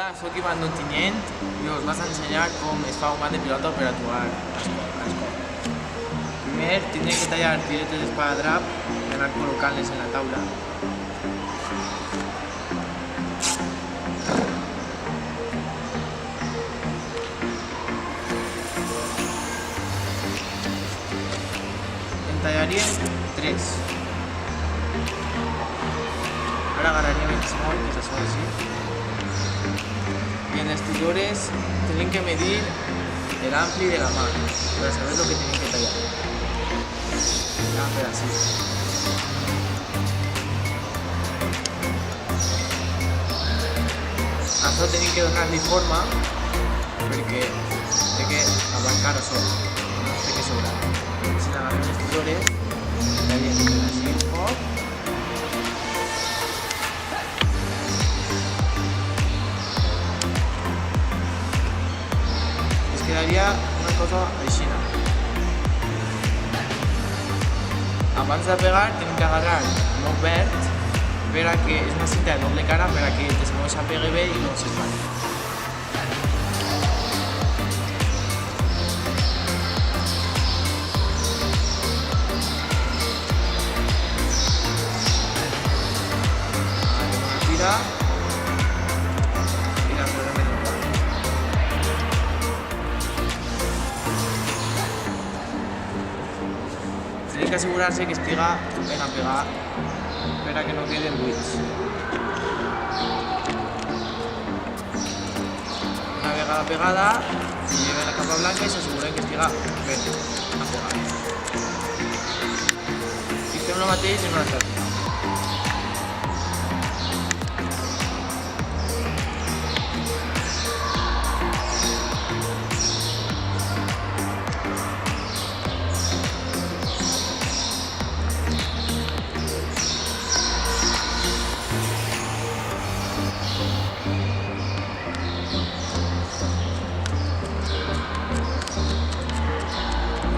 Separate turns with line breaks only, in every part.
Hola, soc Ivan Dontinyent i us vaig ensenyar com es fa un banc de pilota per actuar a l'escola. Primer tindrem que tallar tiretes d'espadadrap i anar col·locant-les en la taula. En tallaríem 3. Ara agarraríem el segon, que és això així. Y en las tisores tienen que medir el ampli de la mano para saber lo que tienen que tallar. Van a hacer así. Això tienen que donar-li forma perquè té que abarcar això, no té que sobrar. Si agarrem les tisores, tallem així un poc. Quedaria una cosa així. Abans de pegar tenim que agarrar molt verd per a que és una cinta de doble cara per a que no s'apegue bé i no s'esbati. Agarrem una tira i la posem en el plat. Tienen que asegurarse que estiga ben apegat per a que no queden buits. Una vegada pegada, lleven la capa blanca i s'asseguren que estiga ben apegat. I fem el mateix en una altra tira.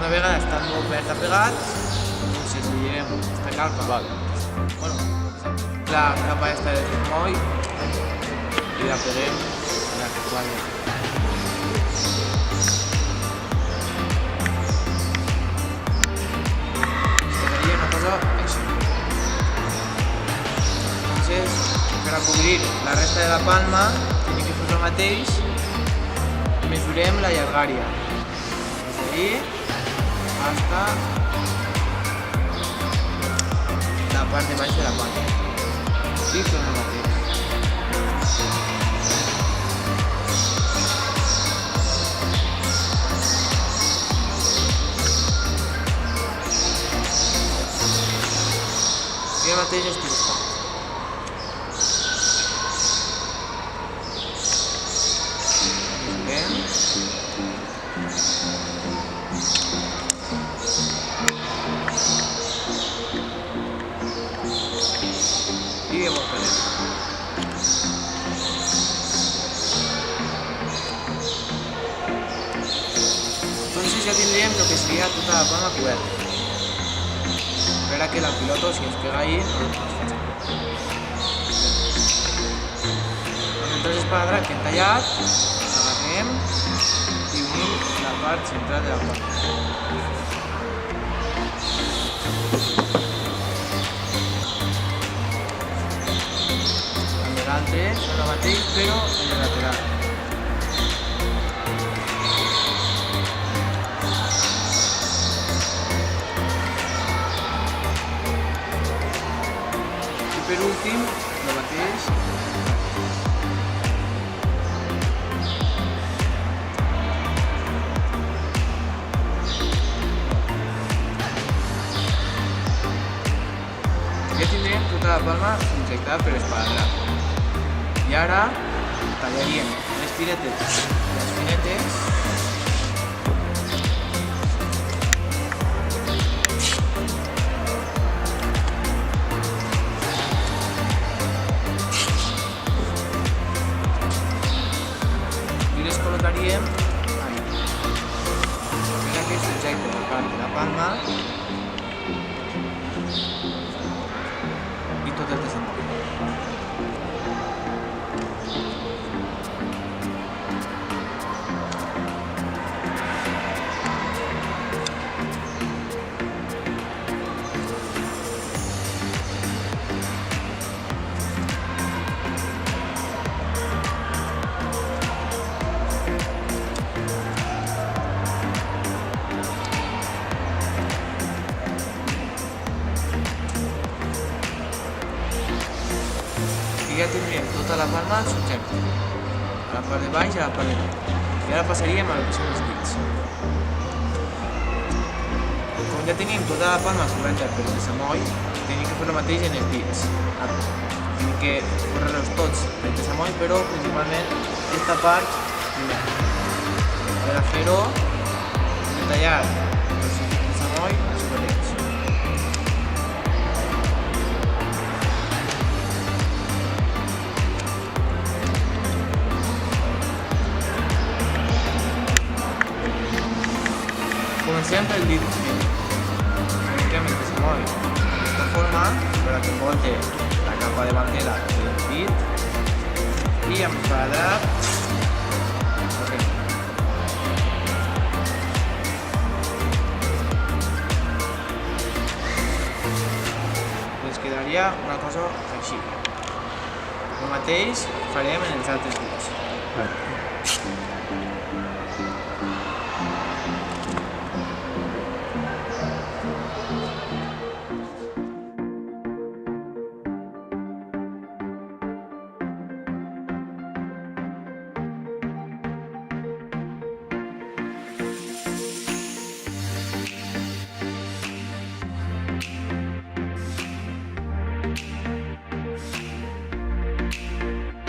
Una vegada estan molt ben apegats, doncs seguirem esta capa. Bueno, la capa esta de moll i la peguem en la quadra. Quedaria una cosa així. Entonces, per a cobrir la resta de la palma, tenim que fer el mateix. Mesurem la llargària. Des d'ahí hasta la part de baix de la palma. I fem el mateix. I el mateix estirpa. Y hemos perdido. Entonces ya tendríem lo que sería tota la palma coberta. Espera que la pilota, si ens pega ahí, no ens faci. Entonces espadadrap que hem tallat, agarrem i unim la part central de la palma. L'altre és el mateix però en el lateral. I per últim, el mateix. Ja tindrem tota la palma subjectada per espadadrap. I ara tallaríem les tiretes i les finetes i les col·locaríem ahí. Per a que subjecte la part de la palma i tot el desenvolupament. ja tindríem tota la palma subjecta, a la part de baix i a la part de dalt. I ara passaríem a lo que són els dits. Com ja tenim tota la palma coberta per el sesamoll, tenim que fer el mateix en els dits. Tenim que córrer-los tots per el sesamoll, però principalment aquesta part primer. Per a fer-ho, hem de tallar el sesamoll als quadrets. Comencem pel dit mig. Connectem el sesamoll d'aquesta forma per a que envolti la capa davantera del dit i amb esparadrap ens quedaria una cosa així. El mateix farem en els altres dits.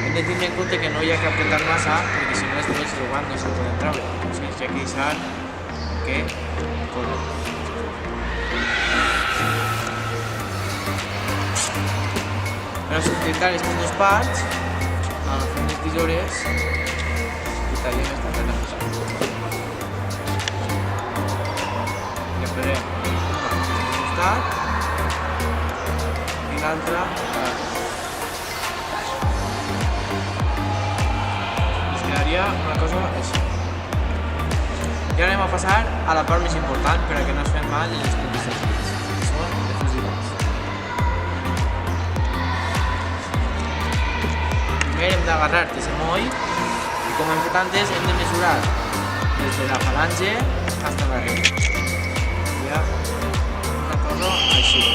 Hem de tindre en compte que no hi ha que apretar massa perquè si no els dedos del guant no se'l poden treure. O sigui, hi ha que deixar que corre. Per a subjectar aquestes dues parts, agafem les tisores i tallem aquesta part de i esperem una al costat i l'altra a l'altre. Una cosa així. I ara anem a passar a la part més important per a que no es fem mal en les puntes dels dits, que són les fusilades. Primer hem d'agarrar el sesamoll i com hem fet antes hem de mesurar des de la falange fins a la regla. Hi ha una cosa així.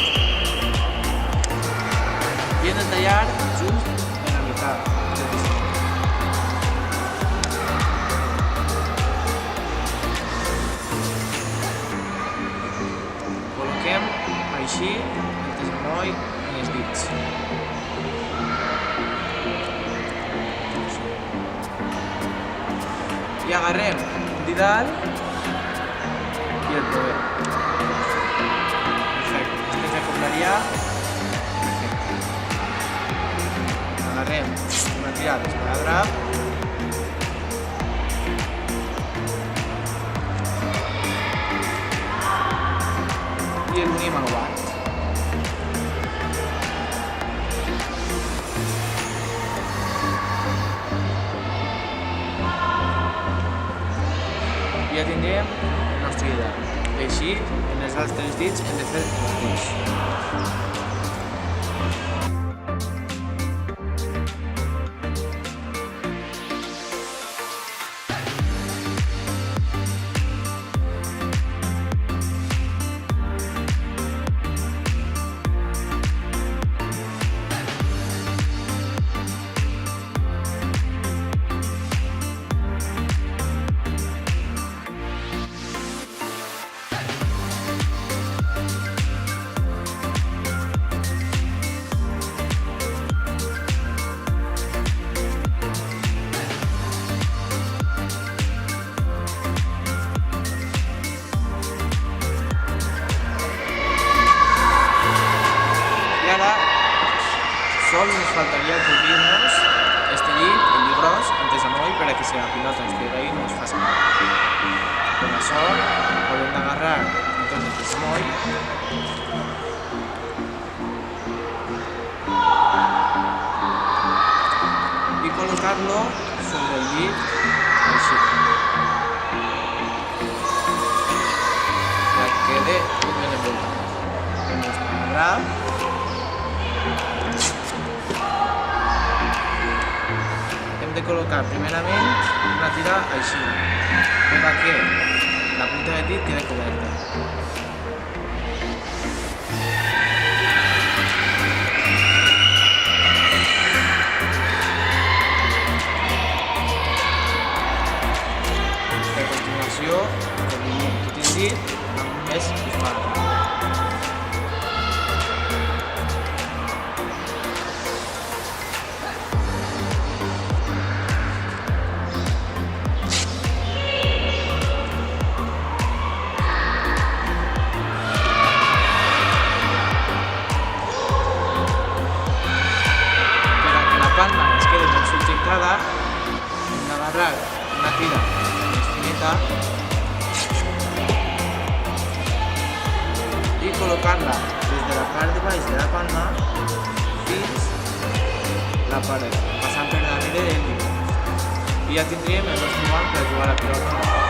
I hem de tallar just en la meitat del sesamoll. Així el sesamoll en els dits. I agarrem un didal i el provem. Perfecte, este se acoplaria perfecte. Agarrem una tirada d'esparadrap i el unim al guant. I ja tindrem el nostre didal. I així, en els altres dits hem de fer el mateix. Sol nos faltaria cobrir-nos este llit, el llit gros, amb sesamoll per a que si la pilota ens pega i no es faci mal. Per això haurem d'agarrar un tros de sesamoll i col·locar-lo sobre el llit així. Ja quede tot ben envoltat. Hem d'esparar. De col·locar primerament una tira així, perquè la punta de dit queda coberta. com tot hem dit, és disparar. Palma es quede ben subjectada, hem d'agarrar una tira més fineta i col·locar-la des de la part de baix de la palma fins la paret, passant per darrere del dit. I ja tindríem el nostre guant per jugar a la pilota.